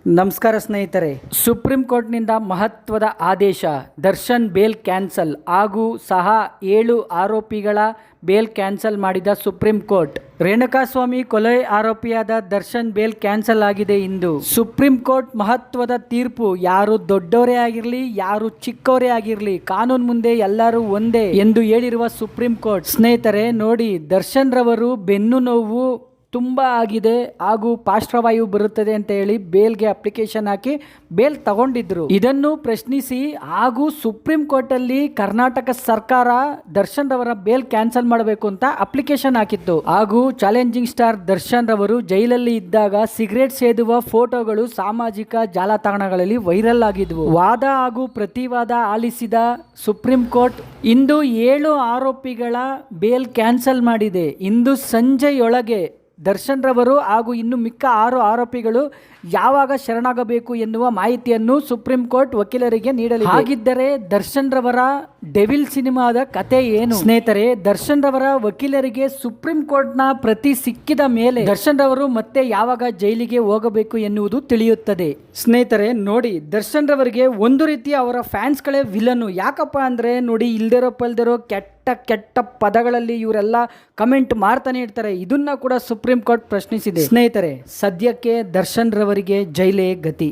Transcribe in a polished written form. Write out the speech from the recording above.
ನಮಸ್ಕಾರ ಸ್ನೇಹಿತರೆ, ಸುಪ್ರೀಂ ಕೋರ್ಟ್ನಿಂದ ಮಹತ್ವದ ಆದೇಶ. ದರ್ಶನ್ ಬೇಲ್ ಕ್ಯಾನ್ಸಲ್ ಹಾಗೂ ಸಹ 7 ಆರೋಪಿಗಳ ಬೇಲ್ ಕ್ಯಾನ್ಸಲ್ ಮಾಡಿದ ಸುಪ್ರೀಂ ಕೋರ್ಟ್. ರೇಣುಕಾಸ್ವಾಮಿ ಕೊಲೆ ಆರೋಪಿಯಾದ ದರ್ಶನ್ ಬೇಲ್ ಕ್ಯಾನ್ಸಲ್ ಆಗಿದೆ. ಇಂದು ಸುಪ್ರೀಂ ಕೋರ್ಟ್ ಮಹತ್ವದ ತೀರ್ಪು. ಯಾರು ದೊಡ್ಡವರೇ ಆಗಿರಲಿ, ಯಾರು ಚಿಕ್ಕವರೇ ಆಗಿರಲಿ, ಕಾನೂನು ಮುಂದೆ ಎಲ್ಲರೂ ಒಂದೇ ಎಂದು ಹೇಳಿರುವ ಸುಪ್ರೀಂ ಕೋರ್ಟ್. ಸ್ನೇಹಿತರೆ ನೋಡಿ, ದರ್ಶನ್ ರವರು ಬೆನ್ನು ನೋವು ತುಂಬ ಆಗಿದೆ ಹಾಗೂ ಪಾರ್ಶ್ವವಾಯು ಬರುತ್ತದೆ ಅಂತ ಹೇಳಿ ಬೇಲ್ಗೆ ಅಪ್ಲಿಕೇಶನ್ ಹಾಕಿ ಬೇಲ್ ತಗೊಂಡಿದ್ರು. ಇದನ್ನು ಪ್ರಶ್ನಿಸಿ ಹಾಗೂ ಸುಪ್ರೀಂ ಕೋರ್ಟ್ ಅಲ್ಲಿ ಕರ್ನಾಟಕ ಸರ್ಕಾರ ದರ್ಶನ್ ರವರ ಬೇಲ್ ಕ್ಯಾನ್ಸಲ್ ಮಾಡಬೇಕು ಅಂತ ಅಪ್ಲಿಕೇಶನ್ ಹಾಕಿತ್ತು. ಹಾಗೂ ಚಾಲೆಂಜಿಂಗ್ ಸ್ಟಾರ್ ದರ್ಶನ್ ರವರು ಜೈಲಲ್ಲಿ ಇದ್ದಾಗ ಸಿಗರೇಟ್ ಸೇದುವ ಫೋಟೋಗಳು ಸಾಮಾಜಿಕ ಜಾಲತಾಣಗಳಲ್ಲಿ ವೈರಲ್ ಆಗಿದ್ವು. ವಾದ ಹಾಗೂ ಪ್ರತಿವಾದ ಆಲಿಸಿದ ಸುಪ್ರೀಂ ಕೋರ್ಟ್ ಇಂದು 7 ಆರೋಪಿಗಳ ಬೇಲ್ ಕ್ಯಾನ್ಸಲ್ ಮಾಡಿದೆ. ಇಂದು ಸಂಜೆಯೊಳಗೆ ದರ್ಶನ್ ರವರು ಹಾಗೂ ಇನ್ನು ಮಿಕ್ಕ 6 ಆರೋಪಿಗಳು ಯಾವಾಗ ಶರಣಾಗಬೇಕು ಎನ್ನುವ ಮಾಹಿತಿಯನ್ನು ಸುಪ್ರೀಂ ಕೋರ್ಟ್ ವಕೀಲರಿಗೆ ನೀಡಲಿದೆ. ಹಾಗಿದ್ದರೆ ದರ್ಶನ್ ರವರ ಡೆವಿಲ್ ಸಿನಿಮಾದ ಕತೆ ಏನು? ಸ್ನೇಹಿತರೆ, ದರ್ಶನ್ ರವರ ವಕೀಲರಿಗೆ ಸುಪ್ರೀಂ ಕೋರ್ಟ್ನ ಪ್ರತಿ ಸಿಕ್ಕಿದ ಮೇಲೆ ದರ್ಶನ್ ರವರು ಮತ್ತೆ ಯಾವಾಗ ಜೈಲಿಗೆ ಹೋಗಬೇಕು ಎನ್ನುವುದು ತಿಳಿಯುತ್ತದೆ. ಸ್ನೇಹಿತರೆ ನೋಡಿ, ದರ್ಶನ್ ರವರಿಗೆ ಒಂದು ರೀತಿ ಅವರ ಫ್ಯಾನ್ಸ್ಗಳೇ ವಿಲನ್ನು. ಯಾಕಪ್ಪ ಅಂದರೆ ನೋಡಿ, ಇಲ್ದಿರೋ ಪಲ್ದಿರೋ ಕೆಟ್ಟ ಪದಗಳಲ್ಲಿ ಇವರೆಲ್ಲ ಕಮೆಂಟ್ ಮಾಡ್ತಾನೆ ಇರ್ತಾರೆ. ಇದನ್ನ ಕೂಡ ಸುಪ್ರೀಂ ಕೋರ್ಟ್ ಪ್ರಶ್ನಿಸಿದೆ. ಸ್ನೇಹಿತರೆ, ಸದ್ಯಕ್ಕೆ ದರ್ಶನ್ ರವರಿಗೆ ಜೈಲೇ ಗತಿ.